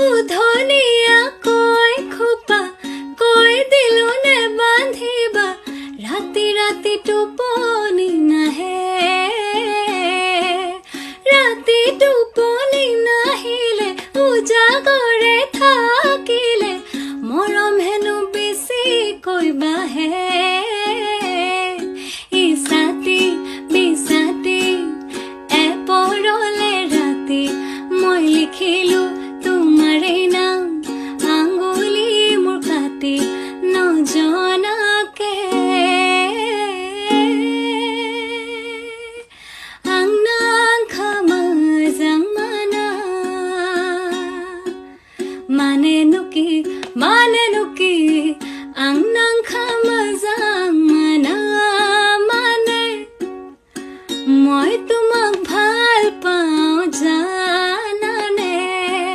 উধনিয়া কৈ খোপা কৈ দিলো নে বান্ধিবা ৰাতি ৰাতি টোপনি নাহে ৰাতি টোপনি নাহিলে উজাগৰে থাকিলে মৰম হেনো বেছি কৈ বাহে ইছাতি বিছাতি এপৰলে ৰাতি মই লিখিলো তোমাৰে নাম আঙুলি মোৰ কাটি নজনাকে আংনাং খামাজাং মানা মানে নুকি মানে